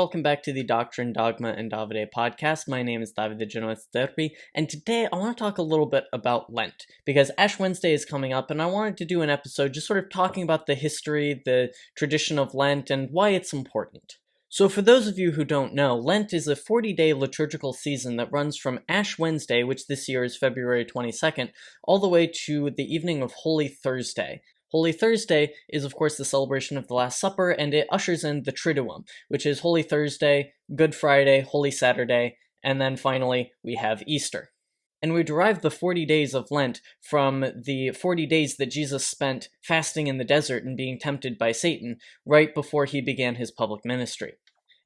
welcome back to the Doctrine, Dogma, and Davide podcast. My name is Davide, and today I want to talk a little bit about Lent, because Ash Wednesday is coming up, and I wanted to do an episode just sort of talking about the history, the tradition of Lent, and why it's important. So for those of you who don't know, Lent is a 40-day liturgical season that runs from Ash Wednesday, which this year is February 22nd, all the way to the evening of Holy Thursday. Holy Thursday is, of course, the celebration of the Last Supper, and it ushers in the Triduum, which is Holy Thursday, Good Friday, Holy Saturday, and then finally we have Easter. And we derive the 40 days of Lent from the 40 days that Jesus spent fasting in the desert and being tempted by Satan right before he began his public ministry.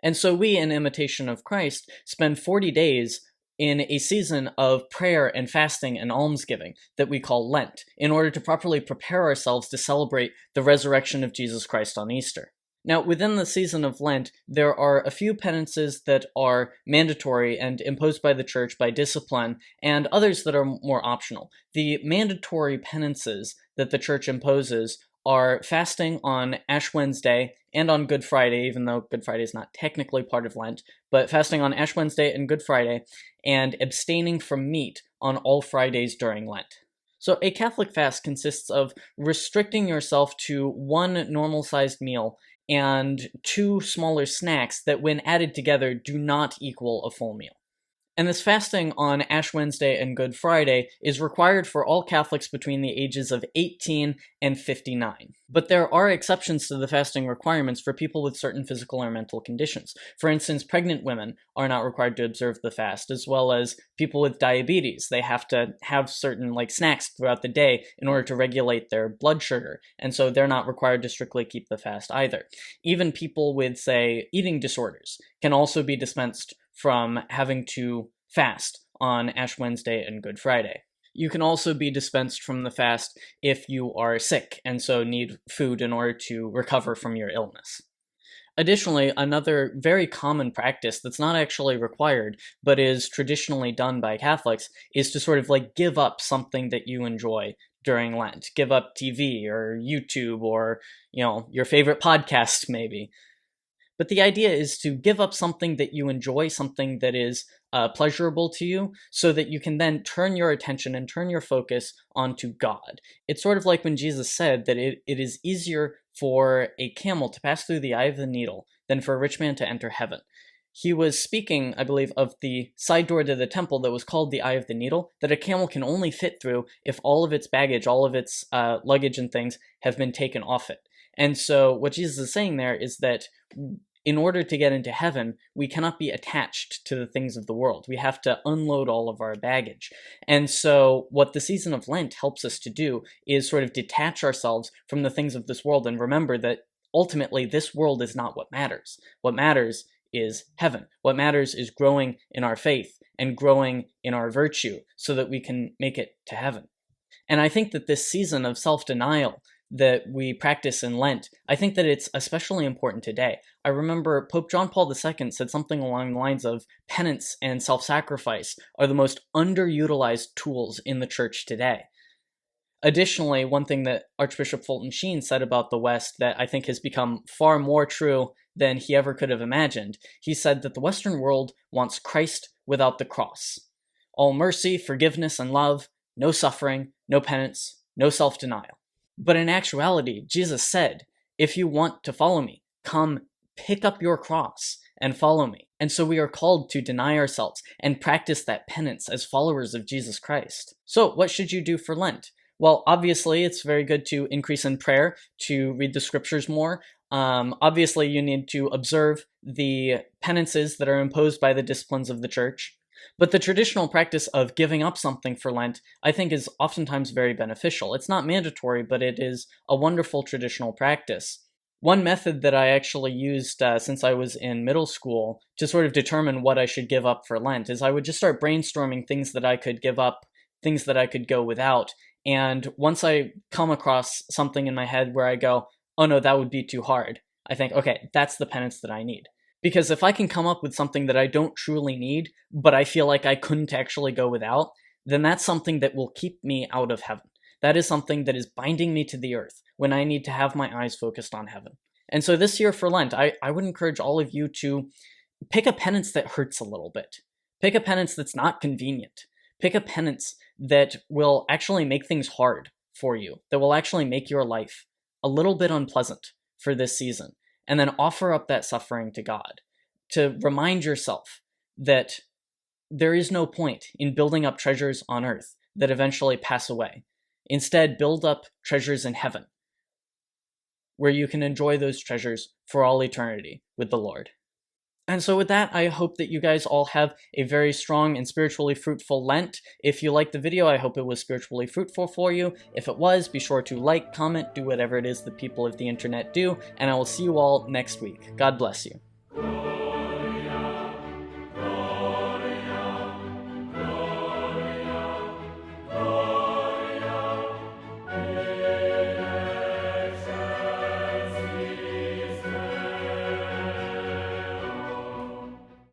And so we, in imitation of Christ, spend 40 days in a season of prayer and fasting and almsgiving that we call Lent, in order to properly prepare ourselves to celebrate the resurrection of Jesus Christ on Easter. Now, within the season of Lent, there are a few penances that are mandatory and imposed by the Church by discipline, and others that are more optional. The mandatory penances that the Church imposes are fasting on Ash Wednesday and on Good Friday, even though Good Friday is not technically part of Lent, but fasting on Ash Wednesday and Good Friday, and abstaining from meat on all Fridays during Lent. So a Catholic fast consists of restricting yourself to one normal-sized meal and two smaller snacks that, when added together, do not equal a full meal. And this fasting on Ash Wednesday and Good Friday is required for all Catholics between the ages of 18 and 59. But there are exceptions to the fasting requirements for people with certain physical or mental conditions. For instance, pregnant women are not required to observe the fast, as well as people with diabetes. They have to have certain snacks throughout the day in order to regulate their blood sugar, and so they're not required to strictly keep the fast either. Even people with, say, eating disorders can also be dispensed from having to fast on Ash Wednesday and Good Friday. You can also be dispensed from the fast if you are sick and so need food in order to recover from your illness. Additionally, another very common practice that's not actually required, but is traditionally done by Catholics, is to sort of give up something that you enjoy during Lent. Give up TV or YouTube or, your favorite podcast maybe. But the idea is to give up something that you enjoy, something that is pleasurable to you, so that you can then turn your attention and turn your focus onto God. It's sort of like when Jesus said that it is easier for a camel to pass through the eye of the needle than for a rich man to enter heaven. He was speaking, I believe, of the side door to the temple that was called the Eye of the Needle, that a camel can only fit through if all of its baggage, all of its luggage and things have been taken off it. And so what Jesus is saying there is that in order to get into heaven, we cannot be attached to the things of the world. We have to unload all of our baggage. And so what the season of Lent helps us to do is sort of detach ourselves from the things of this world and remember that ultimately this world is not what matters. What matters is heaven. What matters is growing in our faith and growing in our virtue so that we can make it to heaven. And I think that this season of self-denial that we practice in Lent, I think that it's especially important today. I remember Pope John Paul II said something along the lines of penance and self-sacrifice are the most underutilized tools in the Church today. Additionally, one thing that Archbishop Fulton Sheen said about the West that I think has become far more true than he ever could have imagined, he said that the Western world wants Christ without the cross. All mercy, forgiveness, and love, no suffering, no penance, no self-denial. But in actuality, Jesus said, if you want to follow me, come pick up your cross and follow me. And so we are called to deny ourselves and practice that penance as followers of Jesus Christ. So what should you do for Lent? Well, obviously, it's very good to increase in prayer, to read the scriptures more. Obviously, you need to observe the penances that are imposed by the disciplines of the Church. But the traditional practice of giving up something for Lent, I think, is oftentimes very beneficial. It's not mandatory, but it is a wonderful traditional practice. One method that I actually used since I was in middle school to sort of determine what I should give up for Lent is I would just start brainstorming things that I could give up, things that I could go without. And once I come across something in my head where I go, oh no, that would be too hard, I think, okay, that's the penance that I need. Because if I can come up with something that I don't truly need, but I feel like I couldn't actually go without, then that's something that will keep me out of heaven. That is something that is binding me to the earth when I need to have my eyes focused on heaven. And so this year for Lent, I would encourage all of you to pick a penance that hurts a little bit. Pick a penance that's not convenient. Pick a penance that will actually make things hard for you, that will actually make your life a little bit unpleasant for this season, and then offer up that suffering to God to remind yourself that there is no point in building up treasures on earth that eventually pass away. Instead, build up treasures in heaven, where you can enjoy those treasures for all eternity with the Lord. And so with that, I hope that you guys all have a very strong and spiritually fruitful Lent. If you liked the video, I hope it was spiritually fruitful for you. If it was, be sure to like, comment, do whatever it is that people of the internet do, and I will see you all next week. God bless you.